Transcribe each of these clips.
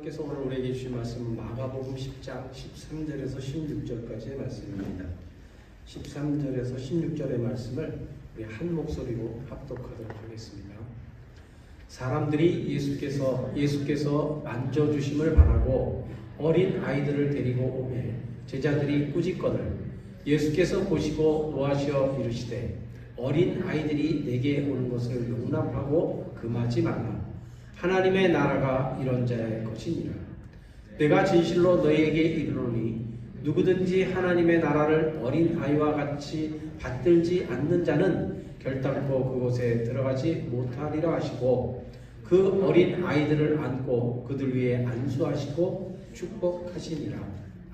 하나님께서 오늘 우리에게 주신 말씀은 마가복음 10장 13절에서 16절까지의 말씀입니다. 13절에서 16절의 말씀을 우리 한 목소리로 합독하도록 하겠습니다. 사람들이 예수께서 만져주심을 바라고 어린 아이들을 데리고 오매 제자들이 꾸짖거늘 예수께서 보시고 노하시어 이르시되 어린 아이들이 내게 오는 것을 용납하고 금하지 말라. 하나님의 나라가 이런 자의 것이니라. 내가 진실로 너희에게 이르노니 누구든지 하나님의 나라를 어린 아이와 같이 받들지 않는 자는 결단코 그곳에 들어가지 못하리라 하시고 그 어린 아이들을 안고 그들 위에 안수하시고 축복하시니라.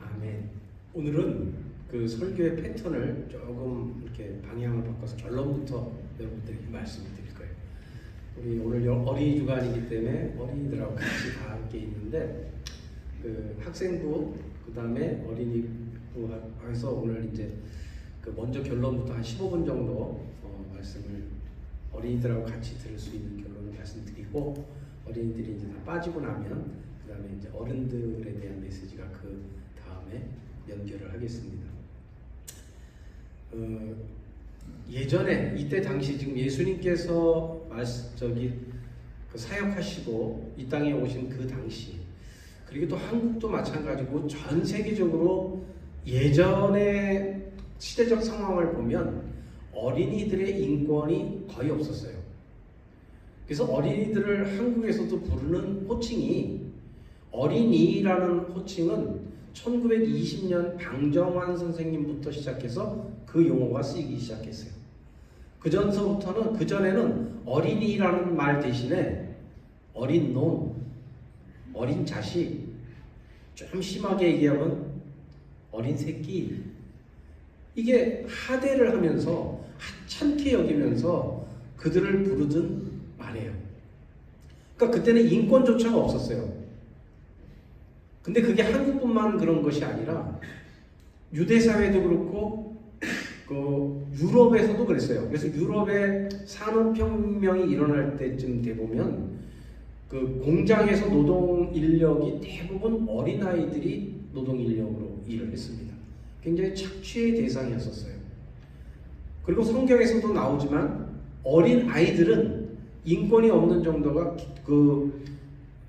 아멘. 오늘은 그 설교의 패턴을 조금 이렇게 방향을 바꿔서 결론부터 여러분들에게 말씀을 드릴 거예요. 우리 오늘 어린이 주간이기 때문에 어린이들하고 같이 다 함께 있는데 그 학생부 그 다음에 어린이부에서 오늘 이제 그 먼저 결론부터 한 15분 정도 말씀을 어린이들하고 같이 들을 수 있는 결론을 말씀드리고 어린이들이 이제 다 빠지고 나면 그 다음에 이제 어른들에 대한 메시지가 그 다음에 연결을 하겠습니다. 예전에 이때 당시 지금 예수님께서 그 사역하시고 이 땅에 오신 그 당시 그리고 또 한국도 마찬가지고 전 세계적으로 예전의 시대적 상황을 보면 어린이들의 인권이 거의 없었어요. 그래서 어린이들을 한국에서도 부르는 호칭이 어린이라는 호칭은 1920년 방정환 선생님부터 시작해서 그 용어가 쓰이기 시작했어요. 그전에는 어린이라는 말 대신에 어린 놈, 어린 자식, 좀 심하게 얘기하면 어린 새끼, 이게 하대를 하면서 하찮게 여기면서 그들을 부르던 말이에요. 그러니까 그때는 인권조차가 없었어요. 근데 그게 한국뿐만 그런 것이 아니라 유대 사회도 그렇고 그 유럽에서도 그랬어요. 그래서 유럽의 산업혁명이 일어날 때쯤 돼 보면 그 공장에서 노동 인력이 대부분 어린 아이들이 노동 인력으로 일을 했습니다. 굉장히 착취의 대상이었었어요. 그리고 성경에서도 나오지만 어린 아이들은 인권이 없는 정도가 그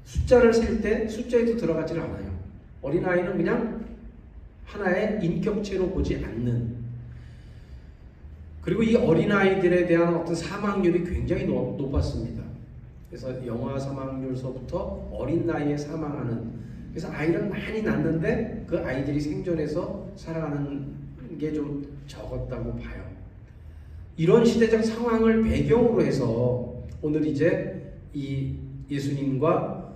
숫자를 셀 때 숫자에도 들어가지는 않아요. 어린아이는 그냥 하나의 인격체로 보지 않는. 그리고 이 어린아이들에 대한 어떤 사망률이 굉장히 높았습니다. 그래서 영아 사망률서부터 어린 나이에 사망하는, 그래서 아이를 많이 낳는데 그 아이들이 생존해서 살아가는 게 좀 적었다고 봐요. 이런 시대적 상황을 배경으로 해서 오늘 이제 이 예수님과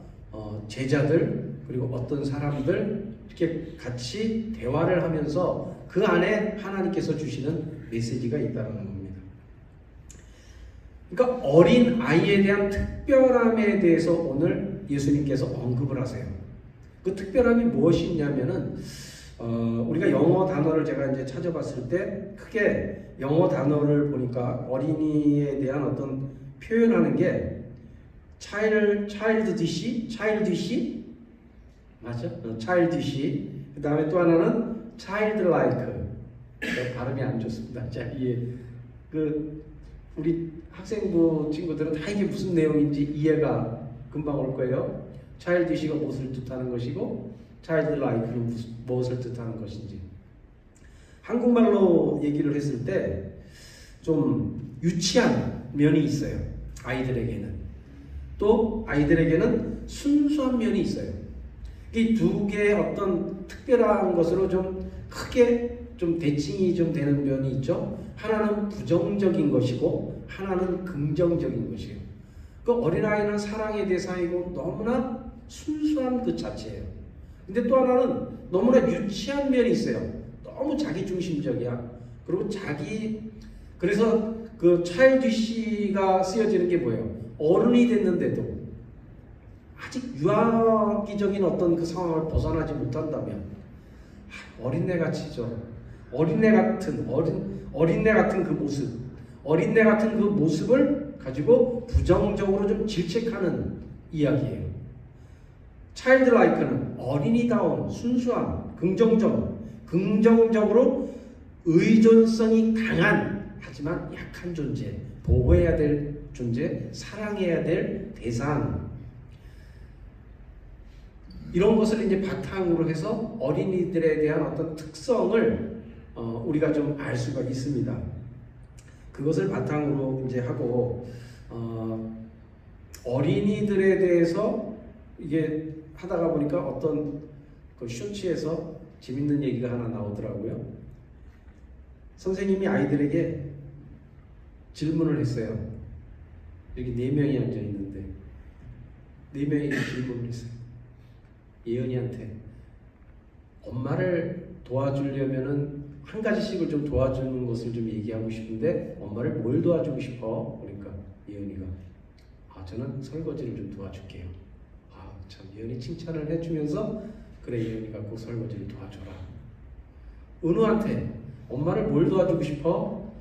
제자들 그리고 어떤 사람들 이렇게 같이 대화를 하면서 그 안에 하나님께서 주시는 메시지가 있다는 겁니다. 그러니까 어린 아이에 대한 특별함에 대해서 오늘 예수님께서 언급을 하세요. 그 특별함이 무엇이 있냐면은 우리가 영어 단어를 제가 이제 찾아봤을 때 크게 영어 단어를 보니까 어린이에 대한 어떤 표현하는 게 childish 맞죠? childish. 그 다음에 또 하나는 childlike. 발음이 안 좋습니다. 자, 우리 학생부 친구들은 다 이게 무슨 내용인지 이해가 금방 올 거예요. childish가 무엇을 뜻하는 것이고 childlike는 무엇을 뜻하는 것인지. 한국말로 얘기를 했을 때 좀 유치한 면이 있어요. 아이들에게는. 또 아이들에게는 순수한 면이 있어요. 이 두 개의 어떤 특별한 것으로 좀 크게 좀 대칭이 좀 되는 면이 있죠. 하나는 부정적인 것이고 하나는 긍정적인 것이에요. 그 어린아이는 사랑의 대상이고 너무나 순수한 그 자체예요. 근데 또 하나는 너무나 유치한 면이 있어요. 너무 자기중심적이야. 그리고 그래서 그 차일드시가 쓰여지는 게 뭐예요? 어른이 됐는데도 아직 유아기적인 어떤 그 상황을 벗어나지 못한다면 어린애 같이죠. 어린애 같은 그 모습, 어린애 같은 그 모습을 가지고 부정적으로 좀 질책하는 이야기예요. 차일드라이크는 어린이다운 순수함, 긍정적으로 의존성이 강한 하지만 약한 존재, 보호해야 될 존재, 사랑해야 될 대상, 이런 것을 이제 바탕으로 해서 어린이들에 대한 어떤 특성을 우리가 좀 알 수가 있습니다. 그것을 바탕으로 이제 하고 어린이들에 대해서 이게 하다가 보니까 어떤 그 쇼츠에서 재밌는 얘기가 하나 나오더라고요. 선생님이 아이들에게 질문을 했어요. 여기 4명이 앉아 있는데 4명이 질문을 했어요. 예은이한테 엄마를 도와주려면은 한 가지씩을 좀 도와주는 것을 좀 얘기하고 싶은데 엄마를 뭘 도와주고 싶어? 그러니까 예은이가 저는 설거지를 좀 도와줄게요. 참 예은이 칭찬을 해주면서 그래 예은이가 꼭 설거지를 도와줘라. 은우한테 엄마를 뭘 도와주고 싶어?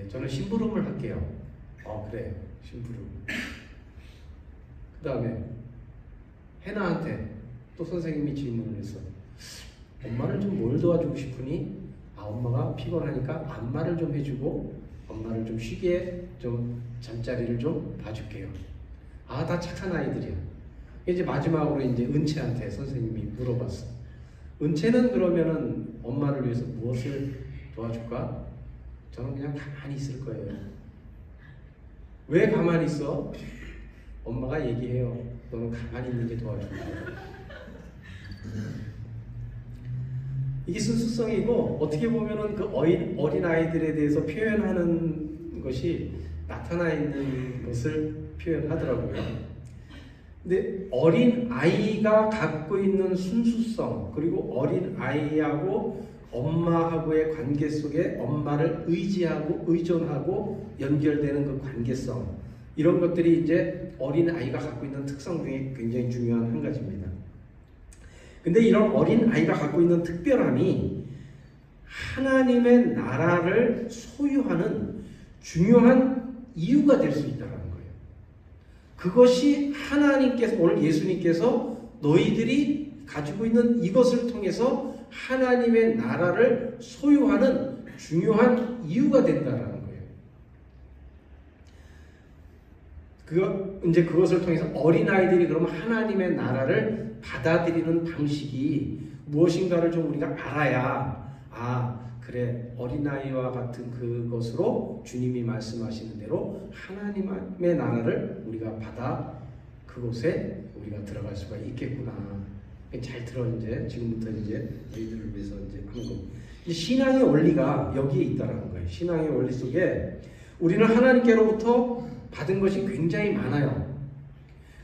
저는 심부름을 할게요. 그래 심부름. 그 다음에 해나한테 또 선생님이 질문을 했어. 엄마를 좀 뭘 도와주고 싶으니? 엄마가 피곤하니까 안마를 좀 해주고 엄마를 좀 쉬게 좀 잠자리를 좀 봐줄게요. 다 착한 아이들이야. 이제 마지막으로 이제 은채한테 선생님이 물어봤어. 은채는 그러면은 엄마를 위해서 무엇을 도와줄까? 저는 그냥 가만히 있을 거예요. 왜 가만히 있어? 엄마가 얘기해요. 너는 가만히 있는 게 도와줄 거야. 이게 순수성이고 어떻게 보면은 그 어린 아이들에 대해서 표현하는 것이 나타나 있는 것을 표현하더라고요. 근데 어린 아이가 갖고 있는 순수성, 그리고 어린 아이하고 엄마하고의 관계 속에 엄마를 의지하고 의존하고 연결되는 그 관계성, 이런 것들이 이제 어린 아이가 갖고 있는 특성 중에 굉장히 중요한 한 가지입니다. 근데 이런 어린 아이가 갖고 있는 특별함이 하나님의 나라를 소유하는 중요한 이유가 될 수 있다는 거예요. 그것이 하나님께서, 오늘 예수님께서 너희들이 가지고 있는 이것을 통해서 하나님의 나라를 소유하는 중요한 이유가 된다는 거예요. 그것을 통해서 어린아이들이 그러면 하나님의 나라를 받아들이는 방식이 무엇인가를 좀 우리가 알아야, 그래, 어린아이와 같은 그것으로 주님이 말씀하시는 대로 하나님의 나라를 우리가 받아 그곳에 우리가 들어갈 수가 있겠구나. 잘 들어. 이제 지금부터 이제 너희들을 위해서 이제 하는 거. 신앙의 원리가 여기에 있다라는 거예요. 신앙의 원리 속에 우리는 하나님께로부터 받은 것이 굉장히 많아요.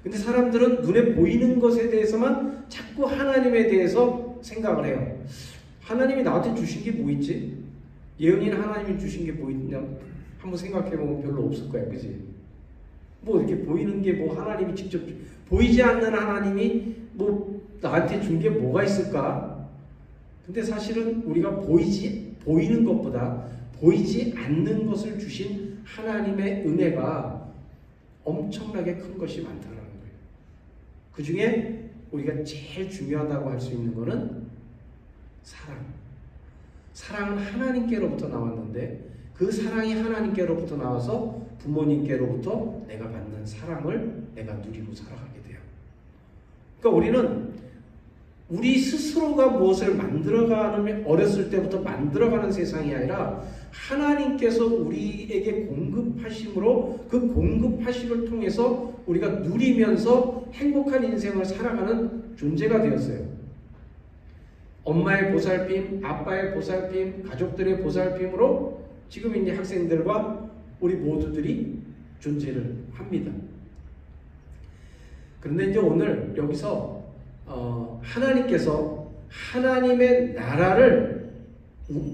근데 사람들은 눈에 보이는 것에 대해서만 자꾸 하나님에 대해서 생각을 해요. 하나님이 나한테 주신 게 뭐 있지? 예언이는 하나님이 주신 게 뭐 있냐? 한번 생각해보면 별로 없을 거야. 그지? 뭐 이렇게 보이는 게 뭐 하나님이 직접, 보이지 않는 하나님이 뭐 나한테 준 게 뭐가 있을까? 근데 사실은 우리가 보이는 것보다 보이지 않는 것을 주신 하나님의 은혜가 엄청나게 큰 것이 많다는 거예요. 그 중에 우리가 제일 중요하다고 할 수 있는 것은 사랑. 사랑은 하나님께로부터 나왔는데 그 사랑이 하나님께로부터 나와서 부모님께로부터 내가 받는 사랑을 내가 누리고 살아가게 돼요. 그러니까 우리는 우리 스스로가 무엇을 만들어가는, 어렸을 때부터 만들어가는 세상이 아니라 하나님께서 우리에게 공급하심으로 그 공급하심을 통해서 우리가 누리면서 행복한 인생을 살아가는 존재가 되었어요. 엄마의 보살핌, 아빠의 보살핌, 가족들의 보살핌으로 지금 이제 학생들과 우리 모두들이 존재를 합니다. 그런데 이제 오늘 여기서 하나님께서 하나님의 나라를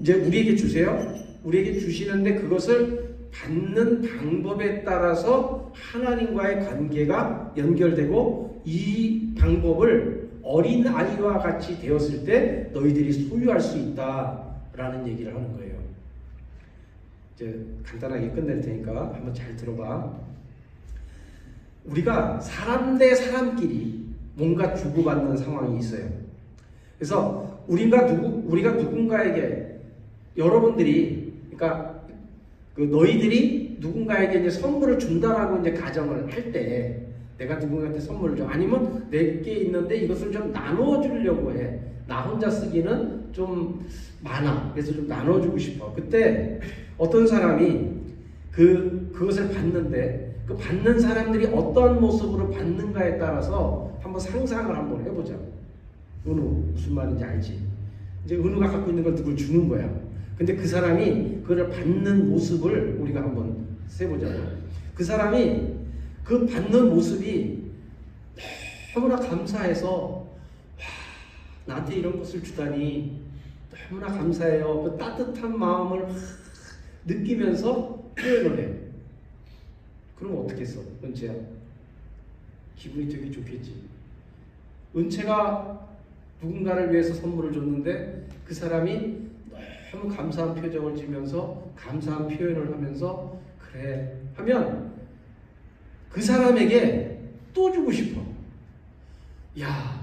이제 우리에게 주세요. 우리에게 주시는데 그것을 받는 방법에 따라서 하나님과의 관계가 연결되고 이 방법을 어린 아이와 같이 되었을 때 너희들이 소유할 수 있다라는 얘기를 하는 거예요. 이제 간단하게 끝낼 테니까 한번 잘 들어봐. 우리가 사람 대 사람끼리 뭔가 주고받는 상황이 있어요. 그래서 우리가 누군가에게 여러분들이 그러니까 그 너희들이 누군가에게 이제 선물을 준다라고 이제 가정을 할 때 내가 누군가한테 선물을 줘 아니면 내게 있는데 이것을 좀 나눠 주려고 해. 나 혼자 쓰기는 좀 많아. 그래서 좀 나눠주고 싶어. 그때 어떤 사람이 그것을 받는데 그 받는 사람들이 어떠한 모습으로 받는가에 따라서 한번 상상을 한번 해보자. 은우 무슨 말인지 알지? 이제 은우가 갖고 있는 걸 누굴 주는 거야. 근데 그 사람이 그걸 받는 모습을 우리가 한번 세보자고. 그 사람이 그 받는 모습이 너무나 감사해서 나한테 이런 것을 주다니 너무나 감사해요. 그 따뜻한 마음을 느끼면서 표현을 해. 그럼 어떻게 써? 은채야 기분이 되게 좋겠지. 은채가 누군가를 위해서 선물을 줬는데 그 사람이 너무 감사한 표정을 지면서 감사한 표현을 하면서 그래 하면 그 사람에게 또 주고 싶어. 야,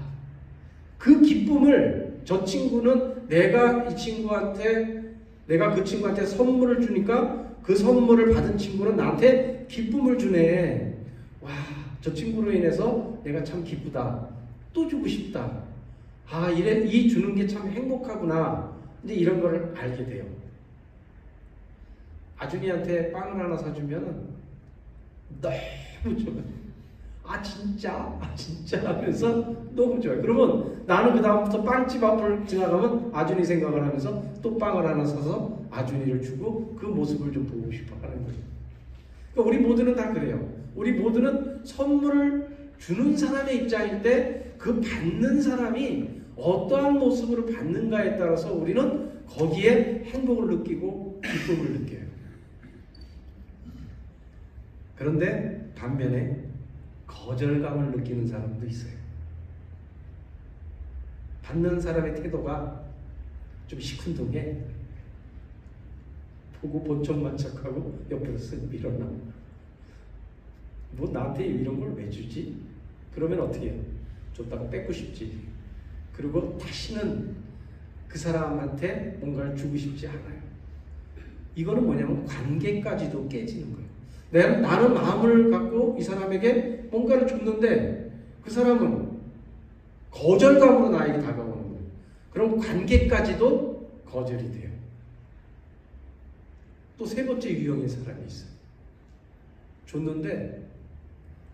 그 기쁨을 저 친구는 내가 그 친구한테 선물을 주니까 그 선물을 받은 친구는 나한테 기쁨을 주네. 와, 저 친구로 인해서 내가 참 기쁘다. 또 주고 싶다. 아, 이 주는 게 참 행복하구나. 이제 이런 걸 알게 돼요. 아준이한테 빵을 하나 사주면 너무 좋아요. 아 진짜 하면서 너무 좋아요. 그러면 나는 그 다음부터 빵집 앞을 지나가면 아준이 생각을 하면서 또 빵을 하나 사서 아준이를 주고 그 모습을 좀 보고 싶어 하는 거예요. 그러니까 우리 모두는 다 그래요. 우리 모두는 선물을 주는 사람의 입장일 때 그 받는 사람이 어떠한 모습으로 받는가에 따라서 우리는 거기에 행복을 느끼고 기쁨을 느껴요. 그런데 반면에 거절감을 느끼는 사람도 있어요. 받는 사람의 태도가 좀 시큰둥해. 보고 본척만 척하고 옆에서 쓱 밀어놔. 뭐 나한테 이런 걸 왜 주지? 그러면 어떻게 해요? 줬다가 뺏고 싶지. 그리고 다시는 그 사람한테 뭔가를 주고 싶지 않아요. 이거는 뭐냐면 관계까지도 깨지는 거예요. 나는 마음을 갖고 이 사람에게 뭔가를 줬는데 그 사람은 거절감으로 나에게 다가오는 거예요. 그럼 관계까지도 거절이 돼요. 또 세 번째 유형의 사람이 있어요. 줬는데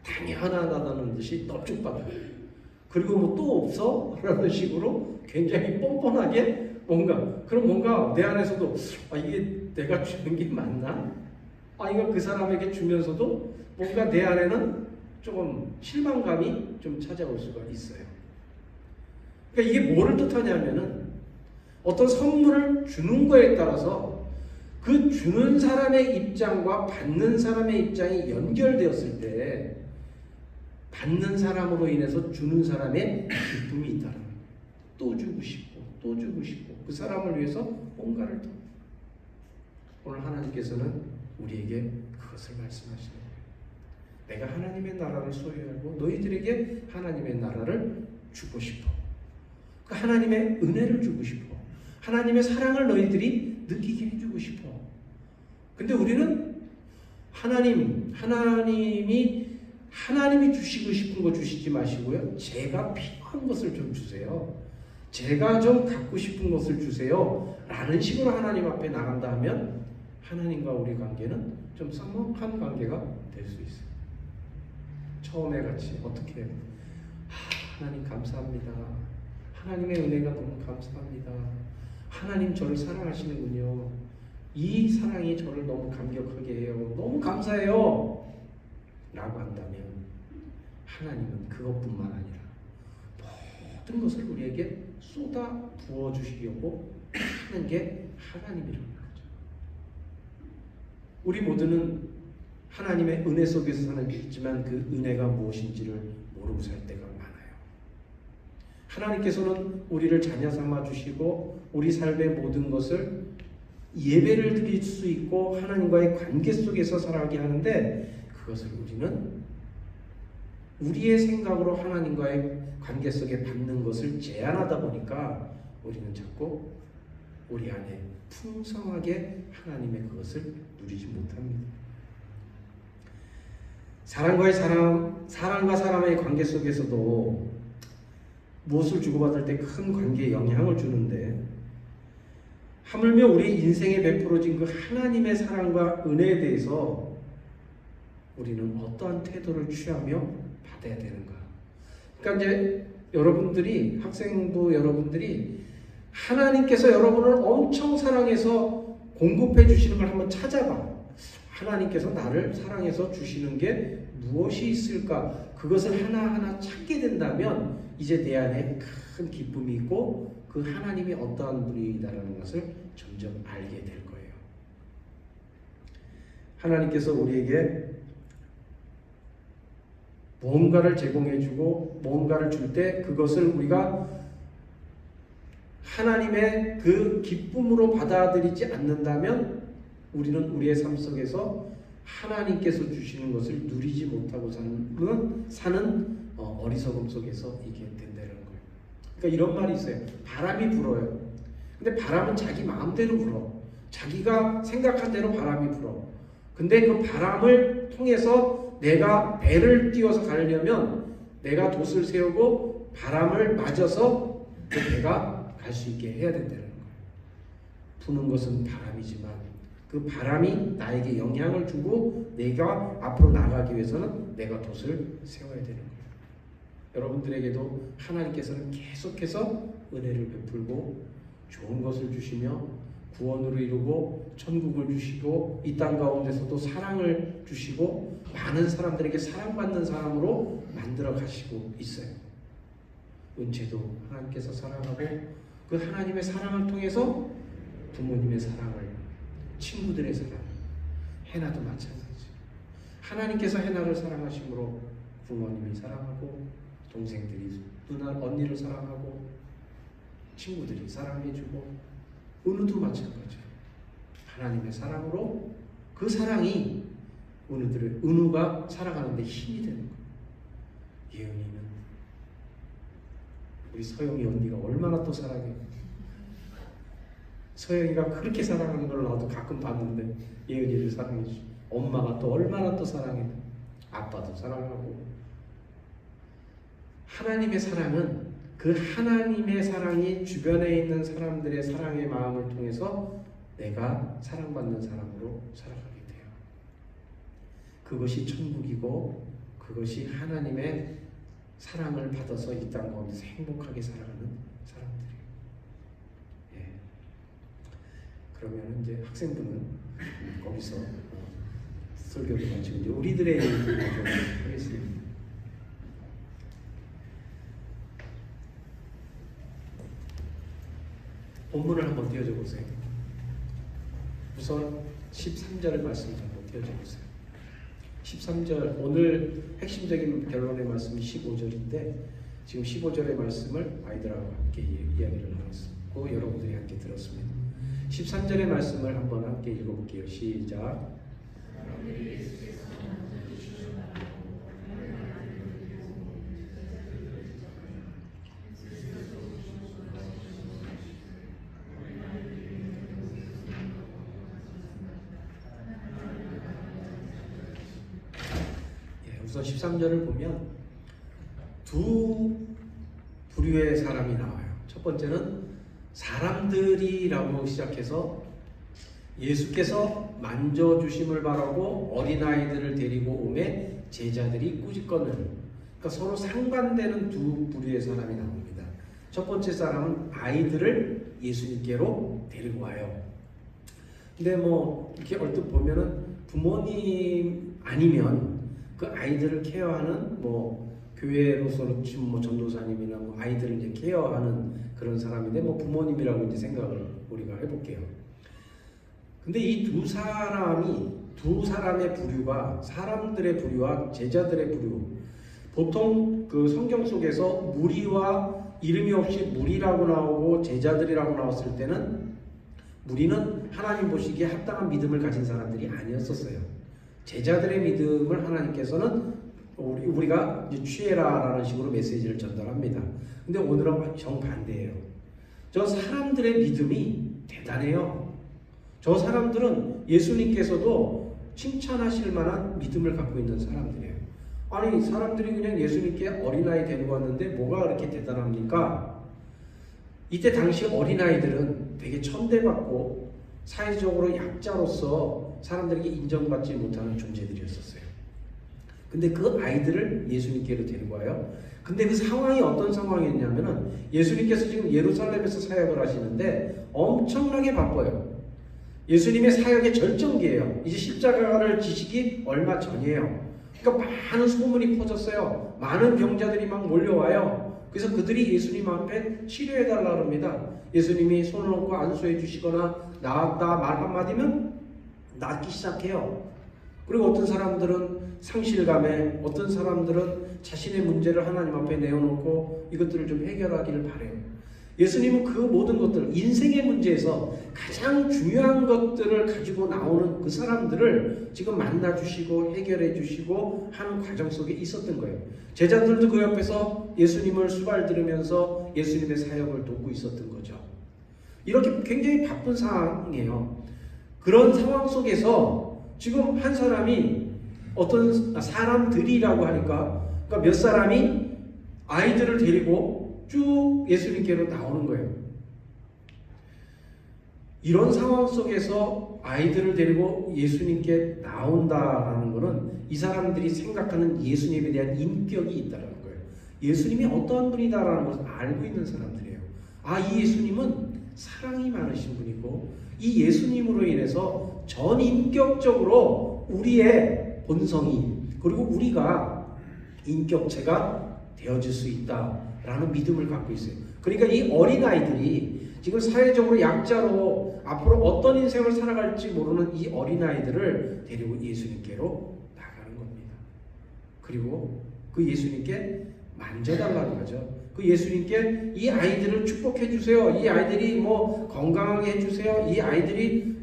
당연하다는 듯이 넙죽받아요. 그리고 뭐 또 없어? 라는 식으로 굉장히 뻔뻔하게 그럼 뭔가 내 안에서도 이게 내가 주는 게 맞나? 이거 그 사람에게 주면서도 뭔가 내 안에는 조금 실망감이 좀 찾아올 수가 있어요. 그러니까 이게 뭐를 뜻하냐면은 어떤 선물을 주는 거에 따라서 그 주는 사람의 입장과 받는 사람의 입장이 연결되었을 때 받는 사람으로 인해서 주는 사람의 기쁨이 있다는 거예요. 또 주고 싶고 또 주고 싶고 그 사람을 위해서 뭔가를 더. 오늘 하나님께서는 우리에게 그것을 말씀하시는 거예요. 내가 하나님의 나라를 소유하고 너희들에게 하나님의 나라를 주고 싶어. 그 하나님의 은혜를 주고 싶어. 하나님의 사랑을 너희들이 느끼게 해주고 싶어. 근데 우리는 하나님이 주시고 싶은 거 주시지 마시고요. 제가 필요한 것을 좀 주세요. 제가 좀 갖고 싶은 것을 주세요. 라는 식으로 하나님 앞에 나간다 하면 하나님과 우리 관계는 좀 쌍막한 관계가 될 수 있어요. 처음에 같이 어떻게 해요? 하나님 감사합니다. 하나님의 은혜가 너무 감사합니다. 하나님 저를 사랑하시는군요. 이 사랑이 저를 너무 감격하게 해요. 너무 감사해요. 라고 한다면 하나님은 그것뿐만 아니라 모든 것을 우리에게 쏟아 부어주시려고 하는 게 하나님이라는 거죠. 우리 모두는 하나님의 은혜 속에서 살지만 그 은혜가 무엇인지를 모르고 살 때가 많아요. 하나님께서는 우리를 자녀 삼아 주시고 우리 삶의 모든 것을 예배를 드릴 수 있고 하나님과의 관계 속에서 살아가게 하는데 그것을 우리는 우리의 생각으로 하나님과의 관계 속에 받는 것을 제한하다 보니까 우리는 자꾸 우리 안에 풍성하게 하나님의 그것을 누리지 못합니다. 사람과 사람의 관계 속에서도 무엇을 주고받을 때 큰 관계에 영향을 주는데, 하물며 우리 인생에 베풀어진 그 하나님의 사랑과 은혜에 대해서 우리는 어떠한 태도를 취하며 받아야 되는가? 그러니까 이제 여러분들이, 학생부 여러분들이 하나님께서 여러분을 엄청 사랑해서 공급해 주시는 걸 한번 찾아봐. 하나님께서 나를 사랑해서 주시는 게 무엇이 있을까? 그것을 하나하나 찾게 된다면 이제 내 안에 큰 기쁨이 있고 그 하나님이 어떠한 분이다라는 것을 점점 알게 될 거예요. 하나님께서 우리에게 뭔가를 제공해주고 뭔가를 줄 때 그것을 우리가 하나님의 그 기쁨으로 받아들이지 않는다면 우리는 우리의 삶 속에서 하나님께서 주시는 것을 누리지 못하고 사는 어리석음 속에서 이게 된다는 거예요. 그러니까 이런 말이 있어요. 바람이 불어요. 근데 바람은 자기 마음대로 불어. 자기가 생각한 대로 바람이 불어. 근데 그 바람을 통해서 내가 배를 띄워서 가려면 내가 돛을 세우고 바람을 맞아서 그 배가 갈 수 있게 해야 된다는 거예요. 부는 것은 바람이지만 그 바람이 나에게 영향을 주고 내가 앞으로 나가기 위해서는 내가 돛을 세워야 되는 거예요. 여러분들에게도 하나님께서는 계속해서 은혜를 베풀고 좋은 것을 주시며 구원으로 이루고 천국을 주시고 이 땅 가운데서도 사랑을 주시고 많은 사람들에게 사랑받는 사람으로 만들어 가시고 있어요. 은채도 하나님께서 사랑하고 그 하나님의 사랑을 통해서 부모님의 사랑을, 친구들의 사랑, 해나도 마찬가지. 하나님께서 해나를 사랑하심으로 부모님이 사랑하고 동생들이 누나, 언니를 사랑하고 친구들이 사랑해주고 은우도 마찬가지예요. 하나님의 사랑으로 그 사랑이 은우가 살아가는데 힘이 되는 거예요. 예은이는 우리 서영이 언니가 얼마나 또 사랑해. 서영이가 그렇게 사랑하는 걸 나도 가끔 봤는데 예은이를 사랑해주고 엄마가 또 얼마나 또 사랑해. 아빠도 사랑하고. 하나님의 사랑은 그 하나님의 사랑이 주변에 있는 사람들의 사랑의 마음을 통해서 내가 사랑받는 사람으로 살아가게 돼요. 그것이 천국이고 그것이 하나님의 사랑을 받아서 이 땅 가운데서 행복하게 살아가는 사람들이에요. 예. 그러면 이제 학생분은 거기서 설교를 마치고 이제 우리들의 얘기를 하겠습니다. 본문을 한번 띄워줘 보세요. 우선 13절의 말씀을 한번 띄워줘 보세요. 13절, 오늘 핵심적인 결론의 말씀이 15절인데 지금 15절의 말씀을 아이들하고 함께 이야기를 나눴고 여러분들이 함께 들었습니다. 13절의 말씀을 한번 함께 읽어볼게요. 시작. 우선 13절을 보면 두 부류의 사람이 나와요. 첫 번째는 사람들이라고 시작해서 예수께서 만져주심을 바라고 어린아이들을 데리고 오매 제자들이 꾸짖거늘. 그러니까 서로 상반되는 두 부류의 사람이 나옵니다. 첫 번째 사람은 아이들을 예수님께로 데리고 와요. 근데 뭐 이렇게 얼핏 보면은 부모님 아니면 그 아이들을 케어하는 뭐 교회로서 지금 뭐 전도사님이나 뭐 아이들을 이제 케어하는 그런 사람인데 뭐 부모님이라고 이제 생각을 우리가 해볼게요. 근데 이 두 사람의 부류가 사람들의 부류와 제자들의 부류. 보통 그 성경 속에서 무리와 이름이 없이 무리라고 나오고 제자들이라고 나왔을 때는 무리는 하나님 보시기에 합당한 믿음을 가진 사람들이 아니었었어요. 제자들의 믿음을 하나님께서는 우리가 이제 취해라라는 식으로 메시지를 전달합니다. 근데 오늘은 정반대예요. 저 사람들의 믿음이 대단해요. 저 사람들은 예수님께서도 칭찬하실 만한 믿음을 갖고 있는 사람들이에요. 아니, 사람들이 그냥 예수님께 어린아이 데리고 왔는데 뭐가 그렇게 대단합니까? 이때 당시 어린아이들은 되게 천대받고 사회적으로 약자로서 사람들에게 인정받지 못하는 존재들이었었어요. 근데 그 아이들을 예수님께로 데리고 와요. 근데 그 상황이 어떤 상황이었냐면은 예수님께서 지금 예루살렘에서 사역을 하시는데 엄청나게 바빠요. 예수님의 사역의 절정기예요. 이제 십자가를 지시기 얼마 전이에요. 그러니까 많은 소문이 퍼졌어요. 많은 병자들이 막 몰려와요. 그래서 그들이 예수님 앞에 치료해달라고 합니다. 예수님이 손을 얹고 안수해 주시거나 나았다 말 한마디면 낫기 시작해요. 그리고 어떤 사람들은 상실감에, 어떤 사람들은 자신의 문제를 하나님 앞에 내어놓고 이것들을 좀 해결하기를 바래요. 예수님은 그 모든 것들, 인생의 문제에서 가장 중요한 것들을 가지고 나오는 그 사람들을 지금 만나주시고 해결해주시고 하는 과정 속에 있었던 거예요. 제자들도 그 옆에서 예수님을 수발들으면서 예수님의 사역을 돕고 있었던 거죠. 이렇게 굉장히 바쁜 상황이에요. 그런 상황 속에서 지금 한 사람이 어떤 사람들이라고 하니까 그러니까 몇 사람이 아이들을 데리고 쭉 예수님께로 나오는 거예요. 이런 상황 속에서 아이들을 데리고 예수님께 나온다라는 것은 이 사람들이 생각하는 예수님에 대한 인격이 있다는 거예요. 예수님이 어떠한 분이다라는 것을 알고 있는 사람들이에요. 아, 이 예수님은 사랑이 많으신 분이고 이 예수님으로 인해서 전인격적으로 우리의 본성이 그리고 우리가 인격체가 되어질 수 있다라는 믿음을 갖고 있어요. 그러니까 이 어린아이들이 지금 사회적으로 약자로 앞으로 어떤 인생을 살아갈지 모르는 이 어린아이들을 데리고 예수님께로 나가는 겁니다. 그리고 그 예수님께 만져달라는 거죠. 그 예수님께 이 아이들을 축복해 주세요. 이 아이들이 뭐 건강하게 해주세요. 이 아이들이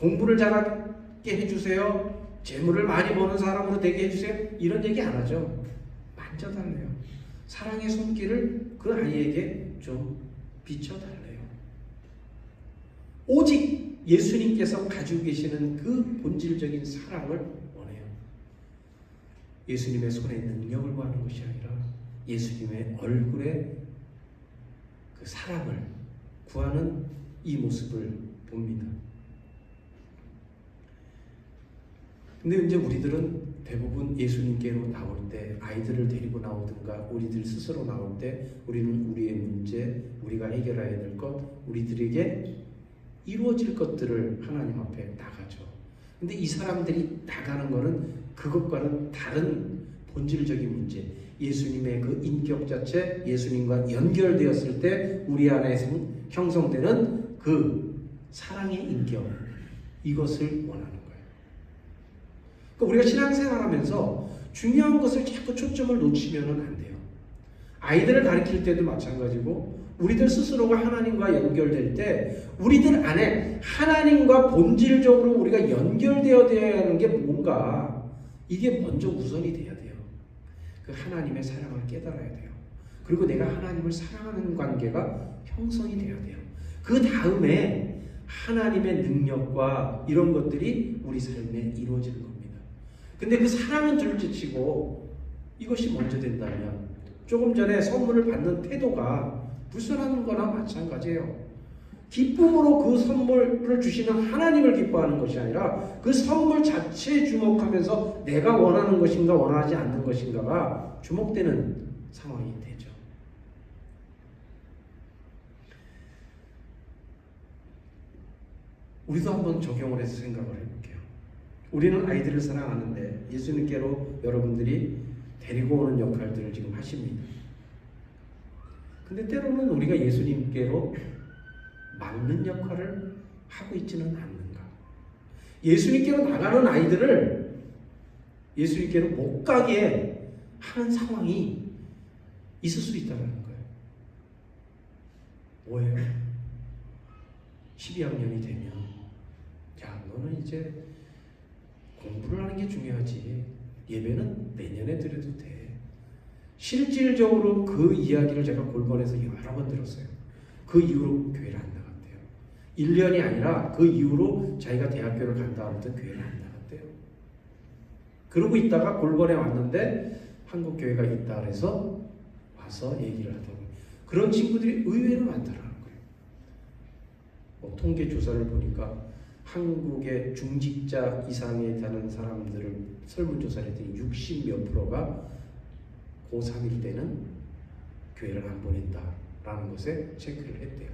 공부를 잘하게 해주세요. 재물을 많이 버는 사람으로 되게 해주세요. 이런 얘기 안 하죠. 만져달래요. 사랑의 손길을 그 아이에게 좀 비춰달래요. 오직 예수님께서 가지고 계시는 그 본질적인 사랑을 원해요. 예수님의 손에 능력을 구하는 것이 아니라 예수님의 얼굴에 그 사랑을 구하는 이 모습을 봅니다. 근데 이제 우리들은 대부분 예수님께로 나올 때 아이들을 데리고 나오든가 우리들 스스로 나올 때 우리는 우리의 문제, 우리가 해결해야 될 것, 우리들에게 이루어질 것들을 하나님 앞에 나가죠. 근데 이 사람들이 나가는 것은 그것과는 다른 본질적인 문제, 예수님의 그 인격 자체, 예수님과 연결되었을 때 우리 안에 형성되는 그 사랑의 인격, 이것을 원하는 거예요. 그러니까 우리가 신앙생활하면서 중요한 것을 자꾸 초점을 놓치면 안 돼요. 아이들을 가르칠 때도 마찬가지고 우리들 스스로가 하나님과 연결될 때 우리들 안에 하나님과 본질적으로 우리가 연결되어야 하는 게 뭔가 이게 먼저 우선이 돼야 돼요. 그 하나님의 사랑을 깨달아야 돼요. 그리고 내가 하나님을 사랑하는 관계가 형성이 돼야 돼요. 그 다음에 하나님의 능력과 이런 것들이 우리 삶에 이루어지는 겁니다. 근데 그 사랑은 둘째치고 이것이 먼저 된다면 조금 전에 선물을 받는 태도가 불순한 거나 마찬가지예요. 기쁨으로 그 선물을 주시는 하나님을 기뻐하는 것이 아니라 그 선물 자체에 주목하면서 내가 원하는 것인가 원하지 않는 것인가가 주목되는 상황이 되죠. 우리도 한번 적용을 해서 생각을 해볼게요. 우리는 아이들을 사랑하는데 예수님께로 여러분들이 데리고 오는 역할들을 지금 하십니다. 근데 때로는 우리가 예수님께로 막는 역할을 하고 있지는 않는가? 예수님께로 나가는 아이들을 예수님께로 못 가게 하는 상황이 있을 수 있다는 거예요. 뭐예요? 12학년이 되면 야, 너는 이제 공부를 하는 게 중요하지. 예배는 내년에 드려도 돼. 실질적으로 그 이야기를 제가 골반에서 여러 번 들었어요. 그 이후로 교회를 안 나갔대요. 1년이 아니라 그 이후로 자기가 대학교를 간 다음부터 교회를 안 나갔대요. 그러고 있다가 골반에 왔는데 한국 교회가 있다 그래서 와서 얘기를 하더라고요. 그런 친구들이 의외로 많더라는 거예요. 뭐 통계 조사를 보니까 한국의 중직자 이상에 되는 사람들을 설문조사를 했더니 60몇 프로가 고3일 때는 교회를 안 보낸다라는 것에 체크를 했대요.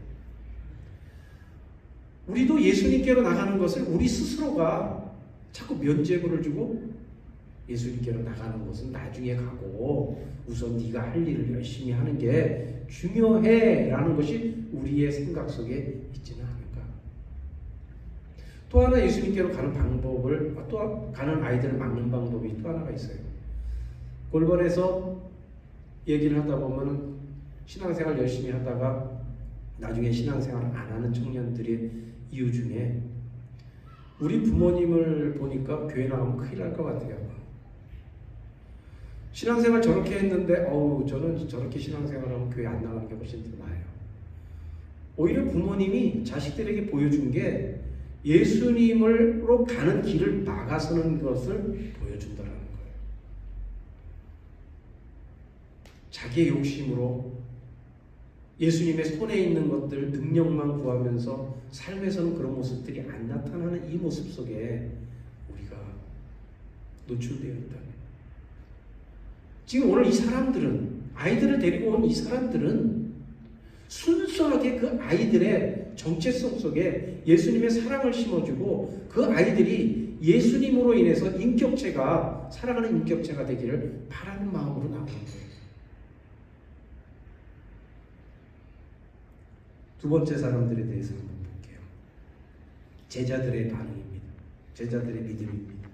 우리도 예수님께로 나가는 것을 우리 스스로가 자꾸 면죄부를 주고 예수님께로 나가는 것은 나중에 가고 우선 네가 할 일을 열심히 하는 게 중요해 라는 것이 우리의 생각 속에 있지는 않을까. 또 하나 예수님께로 가는 방법을, 또 가는 아이들을 막는 방법이 또 하나가 있어요. 골반에서 얘기를 하다 보면 신앙생활 열심히 하다가 나중에 신앙생활 안 하는 청년들의 이유 중에 우리 부모님을 보니까 교회 나가면 큰일 날 것 같아요. 신앙생활 저렇게 했는데 저는 저렇게 신앙생활하면 교회 안 나가는 게 훨씬 더 나아요. 오히려 부모님이 자식들에게 보여준 게 예수님으로 가는 길을 막아서는 것을 보여준다는 거예요. 자기의 욕심으로 예수님의 손에 있는 것들 능력만 구하면서 삶에서는 그런 모습들이 안 나타나는 이 모습 속에 우리가 노출되어 있다. 지금 오늘 이 사람들은, 아이들을 데리고 온 이 사람들은 순수하게 그 아이들의 정체성 속에 예수님의 사랑을 심어주고 그 아이들이 예수님으로 인해서 인격체가, 살아가는 인격체가 되기를 바라는 마음으로 나오는 거예요. 두 번째 사람들에 대해서 한번 볼게요. 제자들의 반응입니다. 제자들의 믿음입니다.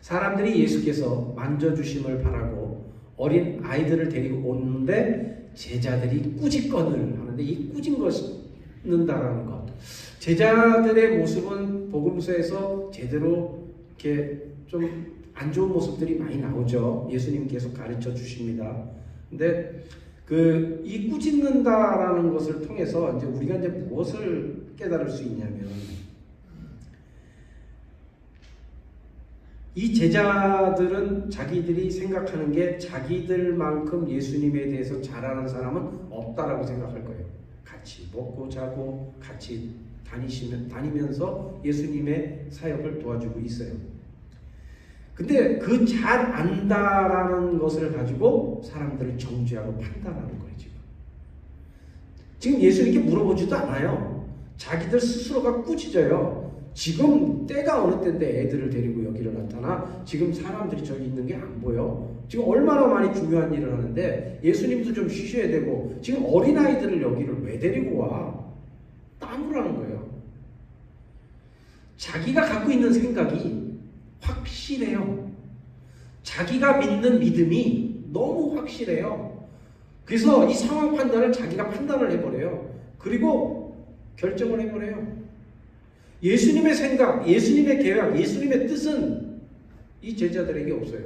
사람들이 예수께서 만져주심을 바라고 어린 아이들을 데리고 오는데 제자들이 꾸짖건을 하는데, 이 꾸짖 것는다라는 것. 제자들의 모습은 복음서에서 제대로 이렇게 좀 안 좋은 모습들이 많이 나오죠. 예수님께서 가르쳐 주십니다. 근데 이 꾸짖는다라는 것을 통해서 이제 우리가 이제 무엇을 깨달을 수 있냐면, 이 제자들은 자기들이 생각하는 게 자기들만큼 예수님에 대해서 잘 아는 사람은 없다라고 생각할 거예요. 같이 먹고 자고 같이 다니면서 예수님의 사역을 도와주고 있어요. 근데 그 잘 안다라는 것을 가지고 사람들을 정죄하고 판단하는 거예요. 지금 예수님께 물어보지도 않아요. 자기들 스스로가 꾸짖어요. 지금 때가 어느 때인데 애들을 데리고 여기로 나타나? 지금 사람들이 저기 있는 게 안 보여? 지금 얼마나 많이 중요한 일을 하는데 예수님도 좀 쉬셔야 되고 지금 어린아이들을 여기를 왜 데리고 와? 따무라는 거예요. 자기가 갖고 있는 생각이 확실해요. 자기가 믿는 믿음이 너무 확실해요. 그래서 이 상황 판단을 자기가 판단을 해버려요. 그리고 결정을 해버려요. 예수님의 생각, 예수님의 계획, 예수님의 뜻은 이 제자들에게 없어요.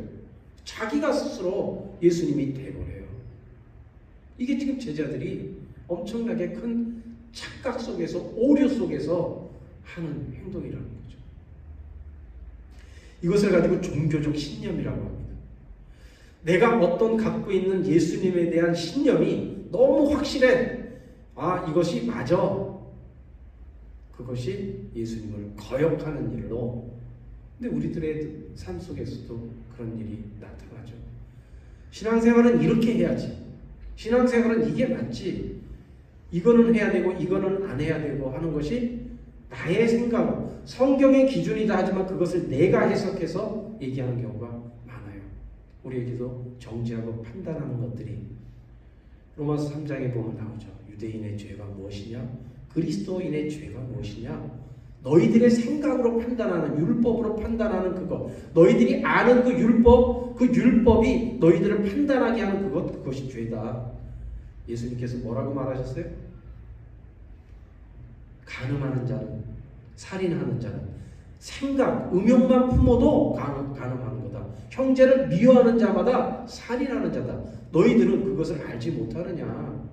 자기가 스스로 예수님이 돼버려요. 이게 지금 제자들이 엄청나게 큰 착각 속에서, 오류 속에서 하는 행동이라는 거죠. 이것을 가지고 종교적 신념이라고 합니다. 내가 어떤 갖고 있는 예수님에 대한 신념이 너무 확실해. 이것이 맞아. 그것이 예수님을 거역하는 일로. 근데 우리들의 삶 속에서도 그런 일이 나타나죠. 신앙생활은 이렇게 해야지. 신앙생활은 이게 맞지. 이거는 해야 되고 이거는 안 해야 되고 하는 것이 나의 생각, 성경의 기준이다 하지만 그것을 내가 해석해서 얘기하는 경우가 많아요. 우리에게도 정죄하고 판단하는 것들이 로마서 3장에 보면 나오죠. 유대인의 죄가 무엇이냐? 그리스도인의 죄가 무엇이냐? 너희들의 생각으로 판단하는, 율법으로 판단하는 그것, 너희들이 아는 그 율법이 너희들을 판단하게 하는 그것이 죄다. 예수님께서 뭐라고 말하셨어요? 간음하는 자는, 살인하는 자는 생각, 음욕만 품어도 가늠하는 거다. 형제를 미워하는 자마다 살인하는 자다. 너희들은 그것을 알지 못하느냐.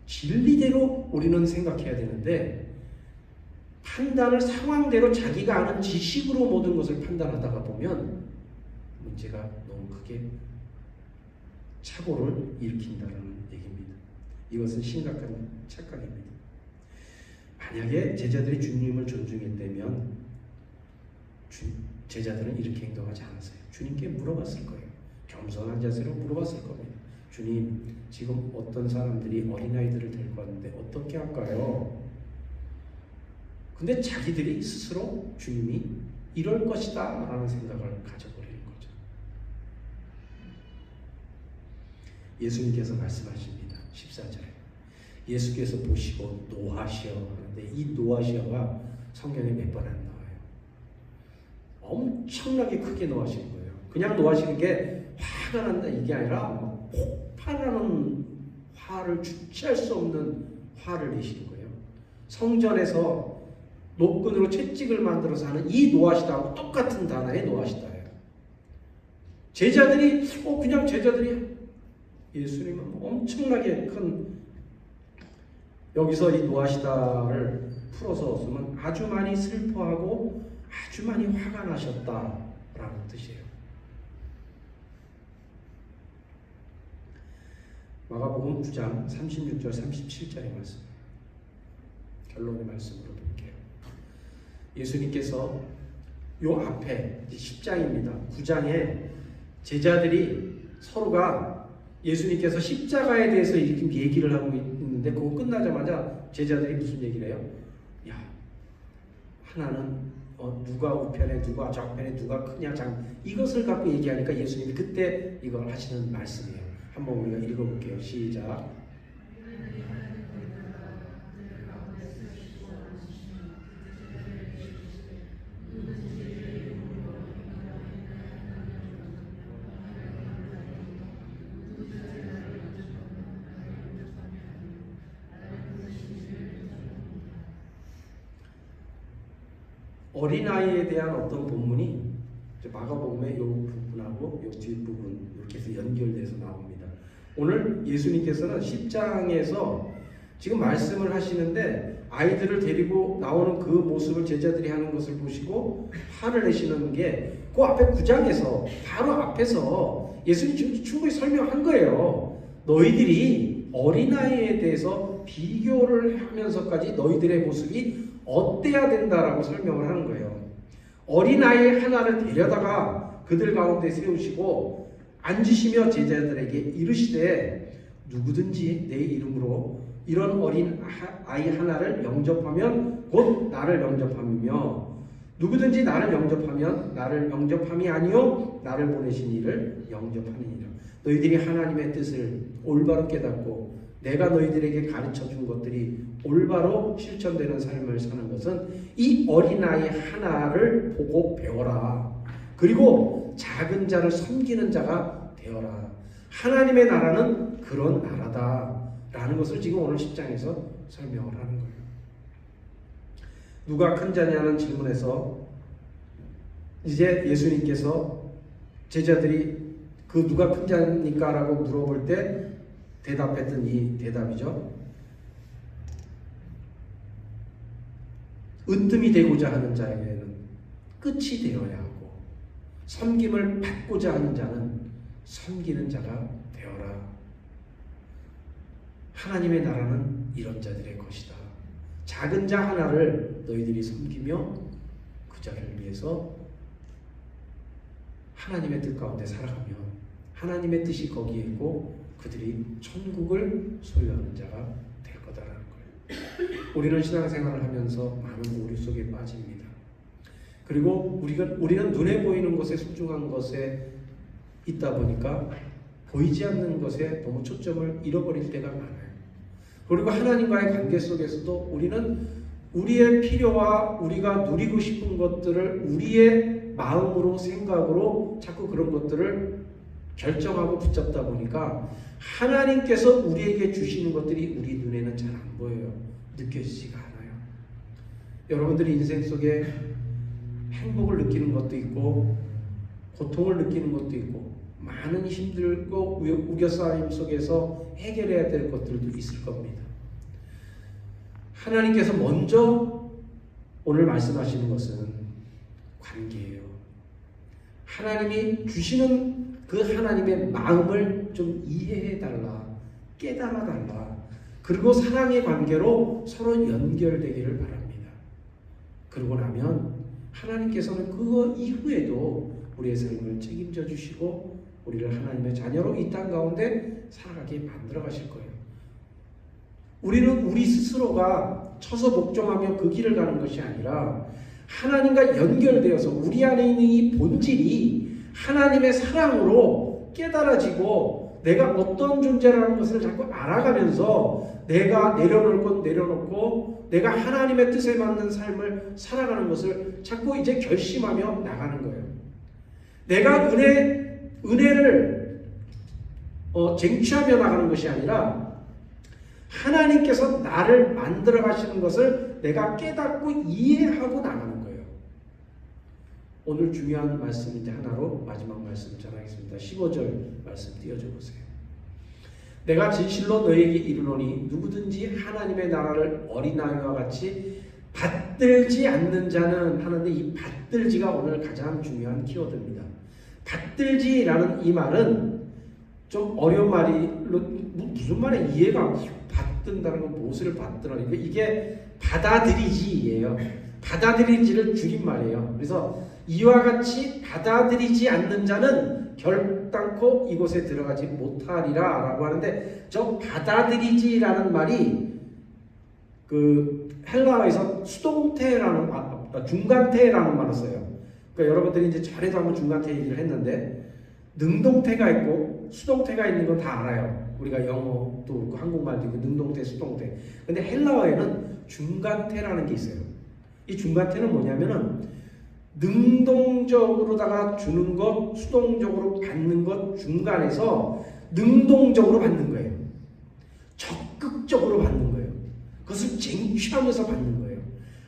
진리대로 우리는 생각해야 되는데 판단을 상황대로 자기가 아는 지식으로 모든 것을 판단하다가 보면 문제가 너무 크게 착오를 일으킨다는 얘기입니다. 이것은 심각한 착각입니다. 만약에 제자들이 주님을 존중했다면 제자들은 이렇게 행동하지 않았어요. 주님께 물어봤을 거예요. 겸손한 자세로 물어봤을 겁니다. 주님, 지금 어떤 사람들이 어린아이들을 데리고 왔는데 어떻게 할까요? 근데 자기들이 스스로 주님이 이럴 것이다 라는 생각을 가져버리는 거죠. 예수님께서 말씀하십니다. 14절에 예수께서 보시고 노하시어 하는데 이 노하시어가 성경에 몇 번 안 나와요. 엄청나게 크게 노하시는 거예요. 그냥 노하시는 게 화가 난다 이게 아니라 폭발하는 화를 주체할 수 없는 화를 내시는 거예요. 성전에서 노끈으로 채찍을 만들어서 하는 이 노하시다하고 똑같은 단어의 노하시다예요. 제자들이 그냥 제자들이 예수님은 엄청나게 큰 여기서 이 노하시다를 풀어서 쓰면 아주 많이 슬퍼하고 아주 많이 화가 나셨다라는 뜻이에요. 마가복음 9장 36절 37절의 말씀, 결론의 말씀으로 볼게요. 예수님께서 요 앞에 10장입니다. 9장에 제자들이 서로가 예수님께서 십자가에 대해서 이렇게 얘기를 하고 있는데 그거 끝나자마자 제자들이 무슨 얘기를 해요? 야, 하나는 누가 우편에 누가 좌편에 누가 크냐 이것을 갖고 얘기하니까 예수님이 그때 이걸 하시는 말씀이에요. 한번 우리가 읽어볼게요. 시작. 어린아이에 대한 어떤 본문이 마가복음의 이 부분하고 이 뒷부분 이렇게 해서 연결돼서 나옵니다. 오늘 예수님께서는 10장에서 지금 말씀을 하시는데 아이들을 데리고 나오는 그 모습을 제자들이 하는 것을 보시고 화를 내시는 게 그 앞에 9장에서 바로 앞에서 예수님 충분히 설명한 거예요. 너희들이 어린아이에 대해서 비교를 하면서까지 너희들의 모습이 어때야 된다라고 설명을 하는 거예요. 어린아이 하나를 데려다가 그들 가운데 세우시고 앉으시며 제자들에게 이르시되 누구든지 내 이름으로 이런 어린 아이 하나를 영접하면 곧 나를 영접함이며 누구든지 나를 영접하면 나를 영접함이 아니요 나를 보내신 이를 영접하느니라. 너희들이 하나님의 뜻을 올바로 깨닫고 내가 너희들에게 가르쳐준 것들이 올바로 실천되는 삶을 사는 것은 이 어린아이 하나를 보고 배워라. 그리고 작은 자를 섬기는 자가 되어라. 하나님의 나라는 그런 나라다 라는 것을 지금 오늘 10장에서 설명을 하는 거예요. 누가 큰 자냐는 질문에서 이제 예수님께서 제자들이 그 누가 큰 자입니까? 라고 물어볼 때 대답했던 이 대답이죠. 으뜸이 되고자 하는 자에게는 끝이 되어야 하고 섬김을 받고자 하는 자는 섬기는 자가 되어라. 하나님의 나라는 이런 자들의 것이다. 작은 자 하나를 너희들이 섬기며 그 자를 위해서 하나님의 뜻 가운데 살아가면 하나님의 뜻이 거기에 있고 그들이 천국을 소유하는 자가 될 거다라는 거예요. 우리는 신앙생활을 하면서 많은 오류 속에 빠집니다. 그리고 우리는 눈에 보이는 것에 소중한 것에 있다 보니까 보이지 않는 것에 너무 초점을 잃어버릴 때가 많아요. 그리고 하나님과의 관계 속에서도 우리는 우리의 필요와 우리가 누리고 싶은 것들을 우리의 마음으로 생각으로 자꾸 그런 것들을 결정하고 붙잡다 보니까 하나님께서 우리에게 주시는 것들이 우리 눈에는 잘 안 보여요. 느껴지지가 않아요. 여러분들이 인생 속에 행복을 느끼는 것도 있고 고통을 느끼는 것도 있고 많은 힘들고 우겨싸임 속에서 해결해야 될 것들도 있을 겁니다. 하나님께서 먼저 오늘 말씀하시는 것은 관계예요. 하나님이 주시는 그 하나님의 마음을 좀 이해해달라, 깨달아달라. 그리고 사랑의 관계로 서로 연결되기를 바랍니다. 그러고 나면 하나님께서는 그 이후에도 우리의 삶을 책임져 주시고 우리를 하나님의 자녀로 이 땅 가운데 살아가게 만들어 가실 거예요. 우리는 우리 스스로가 쳐서 복종하며 그 길을 가는 것이 아니라 하나님과 연결되어서 우리 안에 있는 이 본질이 하나님의 사랑으로 깨달아지고 내가 어떤 존재라는 것을 자꾸 알아가면서 내가 내려놓을 건 내려놓고 내가 하나님의 뜻에 맞는 삶을 살아가는 것을 자꾸 이제 결심하며 나가는 거예요. 내가 은혜를 쟁취하며 나가는 것이 아니라 하나님께서 나를 만들어 가시는 것을 내가 깨닫고 이해하고 나가는 거예요. 오늘 중요한 말씀인데 하나로 마지막 말씀 전하겠습니다. 15절 말씀 띄워줘 보세요. 내가 진실로 너에게 이르노니 누구든지 하나님의 나라를 어린아이와 같이 받들지 않는 자는 하는데 이 받들지가 오늘 가장 중요한 키워드입니다. 받들지라는 이 말은 좀 어려운 말이 무슨 말에 이해가 받든다는 건 무엇을 받들어 이게 받아들이지예요. 받아들이지를 줄임말이에요. 그래서 이와 같이 받아들이지 않는 자는 결단코 이곳에 들어가지 못하리라 라고 하는데 저 받아들이지라는 말이 그 헬라어에서 수동태라는 중간태라는 말을 써요. 그러니까 여러분들이 이제 전에도 한번 중간태 얘기를 했는데 능동태가 있고 수동태가 있는 건 다 알아요. 우리가 영어도 그렇고 한국말도 있고 능동태, 수동태. 근데 헬라어에는 중간태라는 게 있어요. 이 중간태는 뭐냐면은 능동적으로다가 주는 것, 수동적으로 받는 것 중간에서 능동적으로 받는 거예요. 적극적으로 받는 거예요. 그것을 쟁취하면서 받는 거예요.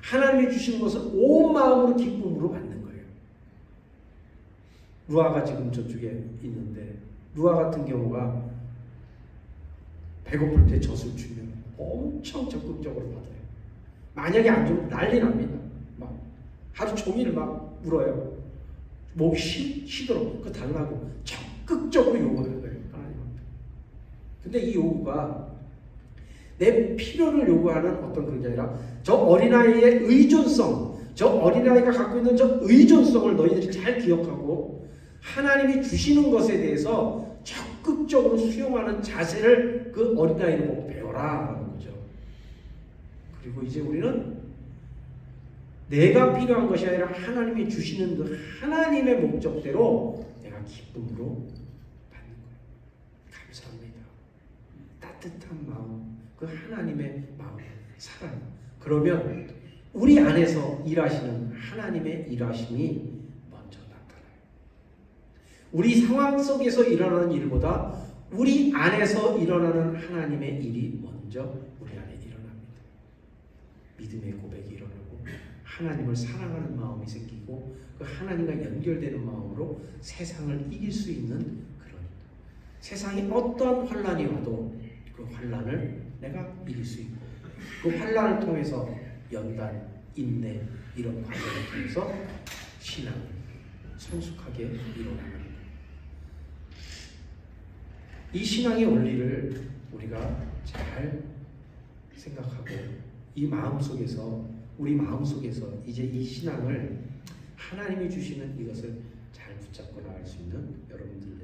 하나님이 주시는 것을 온 마음으로 기쁨으로 받는 거예요. 루아가 지금 저쪽에 있는데 루아 같은 경우가 배고플 때 젖을 주면 엄청 적극적으로 받아요. 만약에 안 주면 난리 납니다. 막 하루 종일 막 울어요. 목 쉬도록 그거 달라고 적극적으로 요구하는 거예요. 하나님한테. 근데 이 요구가 내 필요를 요구하는 어떤 그런 게 아니라 저 어린아이의 의존성, 저 어린아이가 갖고 있는 저 의존성을 너희들이 잘 기억하고 하나님이 주시는 것에 대해서 적극적으로 수용하는 자세를 그 어린아이를 보고 배워라 라는 거죠. 그리고 이제 우리는 내가 필요한 것이 아니라 하나님이 주시는 그 하나님의 목적대로 내가 기쁨으로 받는 거예요. 감사합니다. 따뜻한 마음, 그 하나님의 마음, 사랑. 그러면 우리 안에서 일하시는 하나님의 일하심이 먼저 나타나요. 우리 상황 속에서 일어나는 일보다 우리 안에서 일어나는 하나님의 일이 먼저 우리 안에 일어납니다. 믿음의 고백이 일어나고 하나님을 사랑하는 마음이 생기고 그 하나님과 연결되는 마음으로 세상을 이길 수 있는 그런 세상에 어떤 환난이 와도 그 환난을 내가 이길 수 있고 그 환난을 통해서 연단, 인내 이런 과정을 통해서 신앙을 성숙하게 이뤄나가는 거예요. 이 신앙의 원리를 우리가 잘 생각하고 이 마음속에서 우리 마음속에서 이제 이 신앙을 하나님이 주시는 이것을 잘 붙잡고 나갈 수 있는 여러분들